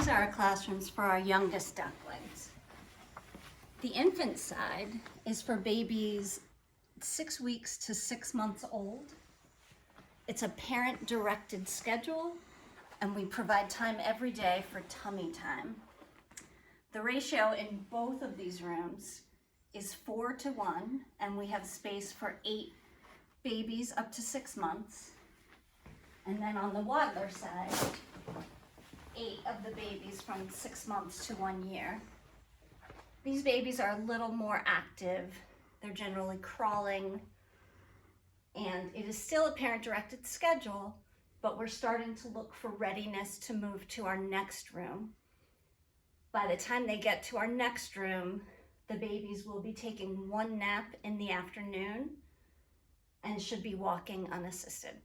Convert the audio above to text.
These are our classrooms for our youngest ducklings. The infant side is for babies 6 weeks to 6 months old. It's a parent-directed schedule, and we provide time every day for tummy time. The ratio in both of these rooms is 4:1, and we have space for 8 babies up to 6 months. And then on the Waddler side, 8 of the babies from 6 months to 1 year. These babies are a little more active. They're generally crawling, and it is still a parent-directed schedule, but we're starting to look for readiness to move to our next room. By the time they get to our next room, the babies will be taking 1 nap in the afternoon and should be walking unassisted.